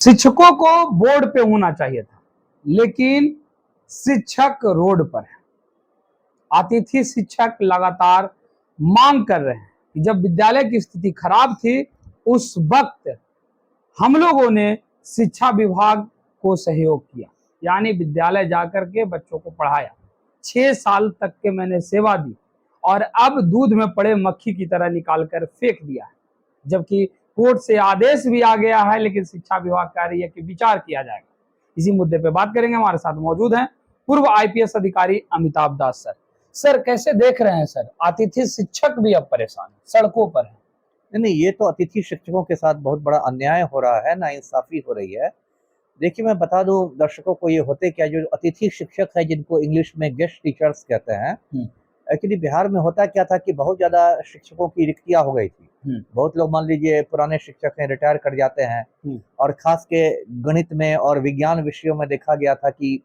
शिक्षकों को बोर्ड पे होना चाहिए था, लेकिन शिक्षक रोड पर है। अतिथि शिक्षक लगातार मांग कर रहे हैं कि जब विद्यालय की स्थिति खराब थी, उस वक्त हम लोगों ने शिक्षा विभाग को सहयोग किया, यानी विद्यालय जाकर के बच्चों को पढ़ाया। 6 साल तक के मैंने सेवा दी और अब दूध में पड़े मक्खी की तरह निकाल कर फेंक दिया है, जबकि कोर्ट से आदेश भी आ गया है, लेकिन शिक्षा विभाग कह रही है कि विचार किया जाएगा। इसी मुद्दे पे बात करेंगे। हमारे साथ मौजूद हैं पूर्व आईपीएस अधिकारी अमिताभ दास सर। सर, कैसे देख रहे हैं सर, अतिथि शिक्षक भी अब परेशान है, सड़कों पर है। नहीं, ये तो अतिथि शिक्षकों के साथ बहुत बड़ा अन्याय हो रहा है, नाइंसाफी हो रही है। देखिए, मैं बता दूं दर्शकों को, ये होते क्या, जो अतिथि शिक्षक है जिनको इंग्लिश में गेस्ट टीचर्स कहते हैं, एक्चुअली बिहार में होता क्या था कि बहुत ज्यादा शिक्षकों की रिक्तियां हो गई थी। बहुत लोग, मान लीजिए पुराने शिक्षक हैं, रिटायर कर जाते हैं, और खास के गणित में और विज्ञान विषयों में देखा गया था कि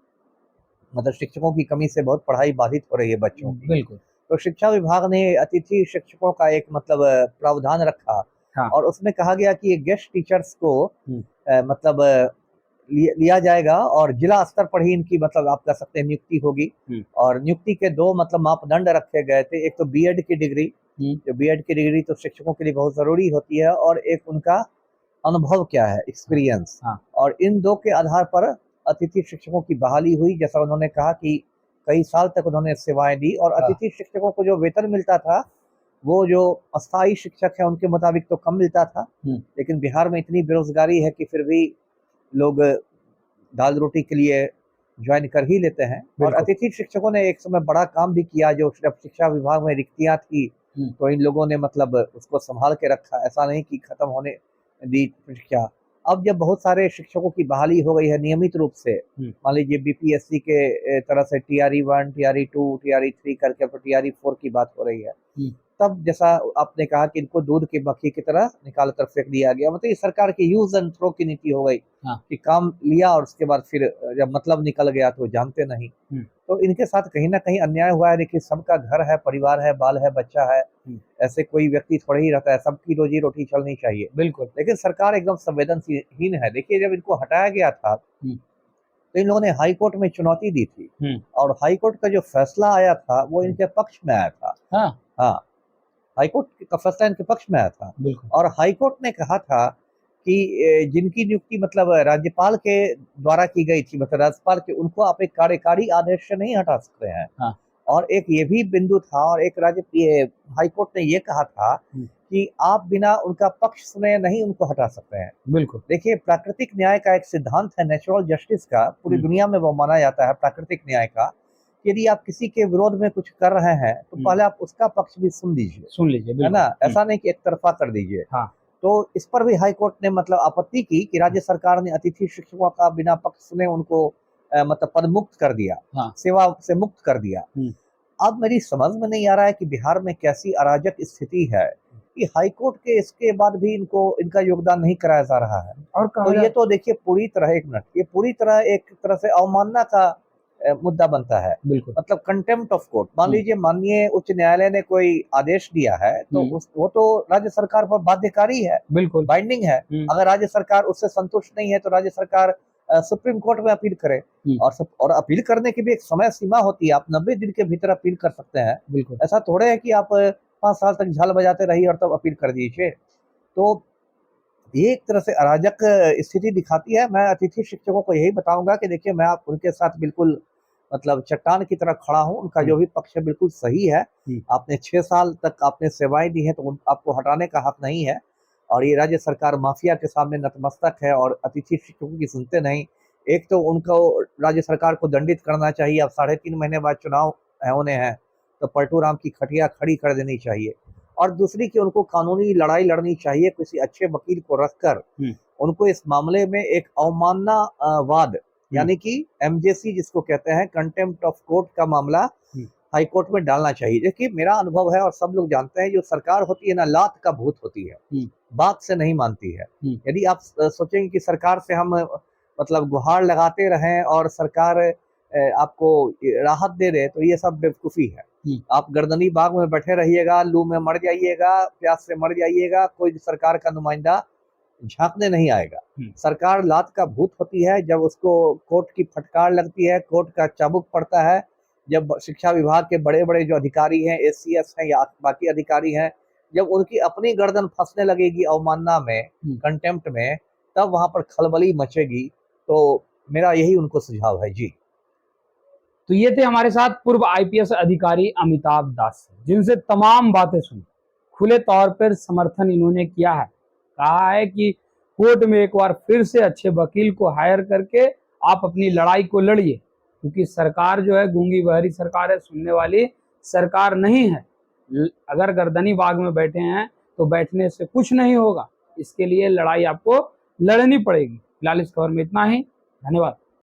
मतलब शिक्षकों की कमी से बहुत पढ़ाई बाधित हो रही है बच्चों की। बिल्कुल। तो शिक्षा विभाग ने अतिथि शिक्षकों का एक मतलब प्रावधान रखा। हाँ। और उसमें कहा गया कि ये गेस्ट टीचर्स को मतलब लिया जाएगा और जिला स्तर पर ही इनकी मतलब आप कह सकते हैं नियुक्ति होगी। और नियुक्ति के दो मतलब मापदंड रखे गए थे। एक तो बीएड की डिग्री, जो बीएड की डिग्री तो शिक्षकों के लिए बहुत जरूरी होती है, और एक उनका अनुभव क्या है, एक्सपीरियंस। और इन दो के आधार पर अतिथि शिक्षकों की बहाली हुई। जैसा उन्होंने कहा कि कई साल तक उन्होंने सेवाएं दी, और अतिथि शिक्षकों को जो वेतन मिलता था वो जो अस्थायी शिक्षक है उनके मुताबिक तो कम मिलता था। लेकिन बिहार में इतनी बेरोजगारी है कि फिर भी लोग दाल रोटी के लिए ज्वाइन कर ही लेते हैं। और अतिथि शिक्षकों ने एक समय बड़ा काम भी किया। जो शिक्षा विभाग में रिक्तियां थी तो इन लोगों ने मतलब उसको संभाल के रखा, ऐसा नहीं कि खत्म होने दी शिक्षा। अब जब बहुत सारे शिक्षकों की बहाली हो गई है नियमित रूप से, मान लीजिए बीपीएससी के तरह से TRE 1, TRE 2, TRE 3 करके फिर TRE 4 की बात हो रही है, तब जैसा आपने कहा कि इनको दूध की मक्खी की तरह निकाल कर फेंक दिया गया। मतलब ये सरकार की यूज एंड थ्रो की नीति हो गई। कि काम लिया और उसके बाद फिर जब मतलब निकल गया तो जानते नहीं। तो इनके साथ कहीं ना कहीं अन्याय हुआ है। देखिए, सबका घर है, परिवार है, बाल है, बच्चा है, ऐसे कोई व्यक्ति थोड़ा ही रहता है, सबकी रोजी रोटी चलनी चाहिए। बिल्कुल। लेकिन सरकार एकदम संवेदनहीन है। देखिए, जब इनको हटाया गया था तो इन लोगों ने हाई कोर्ट में चुनौती दी थी, और हाई कोर्ट का जो फैसला आया था वो इनके पक्ष में आया था। हाँ, हाई कोर्ट का फैसला इनके पक्ष में आया था। और हाई कोर्ट ने कहा था कि जिनकी नियुक्ति मतलब राज्यपाल के द्वारा की गई थी, मतलब राज्यपाल के, उनको आप एक कार्यकारी आदेश से नहीं हटा सकते हैं। और एक ये भी बिंदु था, और एक हाई कोर्ट ने ये कहा था कि आप बिना उनका पक्ष सुने नहीं उनको हटा सकते हैं। बिल्कुल। देखिए, प्राकृतिक न्याय का एक सिद्धांत है, नेचुरल जस्टिस का, पूरी दुनिया में वो माना जाता है, प्राकृतिक न्याय का। यदि आप किसी के विरोध में कुछ कर रहे हैं तो पहले आप उसका पक्ष भी सुन लीजिए, है ना, ऐसा नहीं कि एक तरफा कर दीजिए। तो इस पर भी हाई कोर्ट ने मतलब आपत्ति की कि राज्य सरकार ने अतिथि शिक्षकों का बिना पक्ष सुने उनको मतलब पद मुक्त कर दिया, सेवा से मुक्त कर दिया। अब मेरी समझ में नहीं आ रहा है कि बिहार में कैसी अराजक स्थिति है कि हाई कोर्ट के इसके बाद भी इनका योगदान नहीं कराया जा रहा है। और तो ये तो देखिए पूरी तरह, एक मिनट, ये पूरी तरह एक तरह से अवमानना का मुद्दा बनता है। मतलब कंटेम्प्ट ऑफ कोर्ट। मान लीजिए माननीय उच्च न्यायालय ने कोई आदेश दिया है तो वो तो राज्य सरकार पर बाध्यकारी है, बिल्कुल बाइंडिंग है। अगर राज्य सरकार उससे संतुष्ट नहीं है तो राज्य सरकार सुप्रीम कोर्ट में अपील करे। और अपील करने की भी एक समय सीमा होती है। आप 90 दिन के भीतर अपील कर सकते हैं। ऐसा थोड़े है कि आप 5 साल तक झाल बजाते रहिए और तब अपील कर दीजिए। तो ये एक तरह से अराजक स्थिति दिखाती है। मैं अतिथि शिक्षकों को यही बताऊंगा कि देखिए, मैं आप उनके साथ बिल्कुल मतलब चट्टान की तरह खड़ा हूं। उनका जो भी पक्ष है बिल्कुल सही है। आपने 6 साल तक आपने सेवाएं दी हैं तो आपको हटाने का हक नहीं है। और ये राज्य सरकार माफिया के सामने नतमस्तक है और अतिथि शिक्षकों की सुनते नहीं। एक तो उनको राज्य सरकार को दंडित करना चाहिए। अब 3.5 महीने बाद चुनाव होने हैं तो पलटू राम की खटिया खड़ी कर देनी चाहिए। और दूसरी कि उनको कानूनी लड़ाई लड़नी चाहिए, किसी अच्छे वकील को रखकर उनको इस मामले में एक अवमानना वाद, यानी कि MJC जिसको कहते हैं, कंटेम्प्ट ऑफ कोर्ट का मामला हाई कोर्ट में डालना चाहिए। देखिए, मेरा अनुभव है और सब लोग जानते हैं, जो सरकार होती है ना, लात का भूत होती है, बात से नहीं मानती है। यदि आप सोचेंगे कि सरकार से हम मतलब गुहार लगाते रहें और सरकार आपको राहत दे दे तो ये सब बेवकूफ़ी है। आप गर्दनी बाग में बैठे रहिएगा, लू में मर जाइएगा, प्यास से मर जाइएगा, कोई सरकार का नुमाइंदा झांकने नहीं आएगा। सरकार लात का भूत होती है जब उसको कोर्ट की फटकार लगती है, कोर्ट का चाबुक पड़ता है, जब शिक्षा विभाग के बड़े बड़े जो अधिकारी हैं, एसीएस हैं या बाकी अधिकारी हैं, जब उनकी अपनी गर्दन फंसने लगेगी अवमानना में, कंटेम्प्ट में, तब वहां पर खलबली मचेगी। तो मेरा यही उनको सुझाव है जी। तो ये थे हमारे साथ पूर्व आईपीएस अधिकारी अमिताभ दास, जिनसे तमाम बातें सुनी, खुले तौर पर समर्थन इन्होंने किया है। कहा है कि कोर्ट में एक बार फिर से अच्छे वकील को हायर करके आप अपनी लड़ाई को लड़िए, क्योंकि सरकार जो है गूंगी बहरी सरकार है, सुनने वाली सरकार नहीं है। अगर गर्दनी बाग में बैठे हैं तो बैठने से कुछ नहीं होगा, इसके लिए लड़ाई आपको लड़नी पड़ेगी। फिलहाल इस खबर में इतना ही, धन्यवाद।